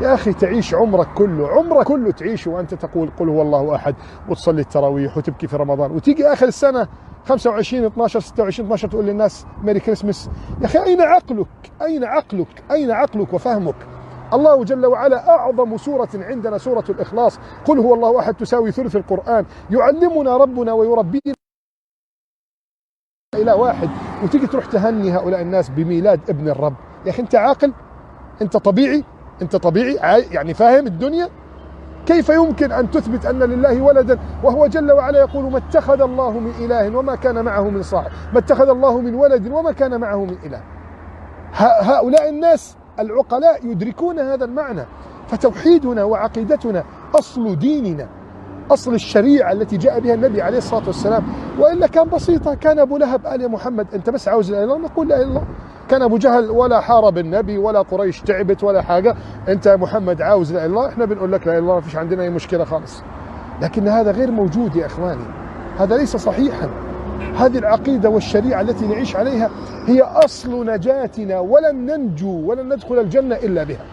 يا أخي تعيش عمرك كله تعيشه وأنت تقول قل هو الله أحد، وتصلي التراويح وتبكي في رمضان، وتيجي آخر السنة 25 12 26 12 تقول للناس ميري كريسمس. يا أخي أين عقلك؟ أين عقلك وفهمك؟ الله جل وعلا أعظم سورة عندنا سورة الإخلاص، قل هو الله أحد تساوي ثلث القرآن، يعلمنا ربنا ويربينا إلى واحد، وتيجي تروح تهني هؤلاء الناس بميلاد ابن الرب. يا أخي أنت عاقل؟ أنت طبيعي يعني فاهم الدنيا؟ كيف يمكن أن تثبت أن لله ولدا وهو جل وعلا يقول ما اتخذ الله من إله وما كان معه من صاحب، ما اتخذ الله من ولد وما كان معه من إله. هؤلاء الناس العقلاء يدركون هذا المعنى. فتوحيدنا وعقيدتنا أصل ديننا، أصل الشريعة التي جاء بها النبي عليه الصلاة والسلام. وإلا كان بسيطة، كان أبو لهب قال يا محمد أنت بس عاوز لا إله إلا الله، نقول لا إله إلا الله. كان أبو جهل ولا حارب النبي ولا قريش تعبت ولا حاجة، أنت يا محمد عاوز لا إله إلا الله، إحنا بنقول لك لا إله إلا الله، ما فيش عندنا أي مشكلة خالص. لكن هذا غير موجود يا إخواني، هذا ليس صحيحا. هذه العقيدة والشريعة التي نعيش عليها هي أصل نجاتنا، ولن ننجو ولن ندخل الجنة إلا بها.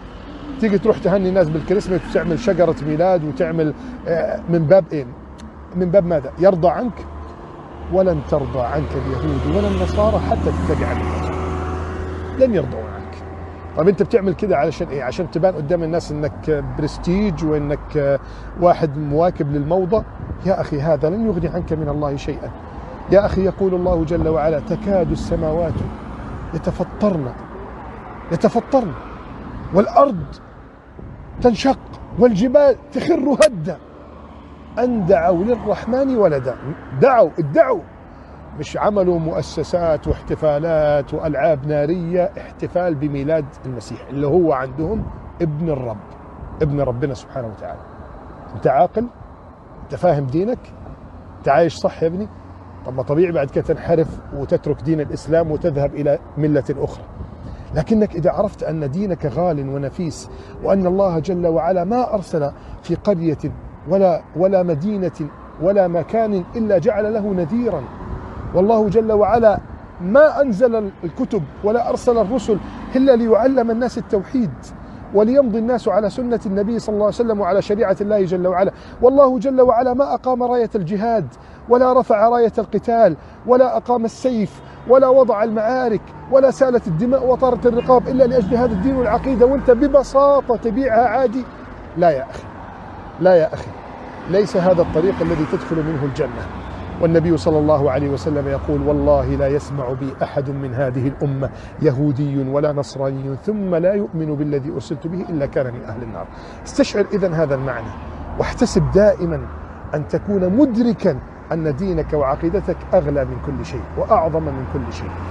تيجي تروح تهني الناس بالكريسماس وتعمل شجرة ميلاد وتعمل من باب إيه؟ من باب ماذا؟ يرضى عنك؟ ولن ترضى عنك اليهود ولا النصارى حتى تتبع ملتهم، لن يرضوا عنك. طب أنت بتعمل كده علشان إيه؟ عشان تبان قدام الناس إنك برستيج وإنك واحد مواكب للموضة؟ يا أخي هذا لن يغني عنك من الله شيئا. يا أخي يقول الله جل وعلا تكاد السماوات يتفطرن والأرض تنشق والجبال تخر هدا أن دعوا للرحمن ولدا. ادعوا، مش عملوا مؤسسات واحتفالات وألعاب نارية، احتفال بميلاد المسيح اللي هو عندهم ابن الرب، ابن ربنا سبحانه وتعالى. انت عاقل؟ انت فاهم دينك؟ انت عايش صح يا ابني؟ طب ما طبيعي بعد كده تنحرف وتترك دين الإسلام وتذهب إلى ملة أخرى. لكنك إذا عرفت أن دينك غال ونفيس، وأن الله جل وعلا ما أرسل في قرية ولا مدينة ولا مكان إلا جعل له نذيرا، والله جل وعلا ما أنزل الكتب ولا أرسل الرسل إلا ليعلم الناس التوحيد وليمضي الناس على سنة النبي صلى الله عليه وسلم وعلى شريعة الله جل وعلا. والله جل وعلا ما أقام راية الجهاد ولا رفع راية القتال ولا أقام السيف ولا وضع المعارك ولا سالت الدماء وطارت الرقاب إلا لأجل هذا الدين والعقيدة، وانت ببساطة تبيعها عادي. لا يا أخي، ليس هذا الطريق الذي تدخل منه الجنة. والنبي صلى الله عليه وسلم يقول والله لا يسمع بي أحد من هذه الأمة يهودي ولا نصراني ثم لا يؤمن بالذي أرسلت به إلا كان من أهل النار. استشعر إذن هذا المعنى، واحتسب دائما أن تكون مدركا أن دينك وعقيدتك أغلى من كل شيء وأعظم من كل شيء.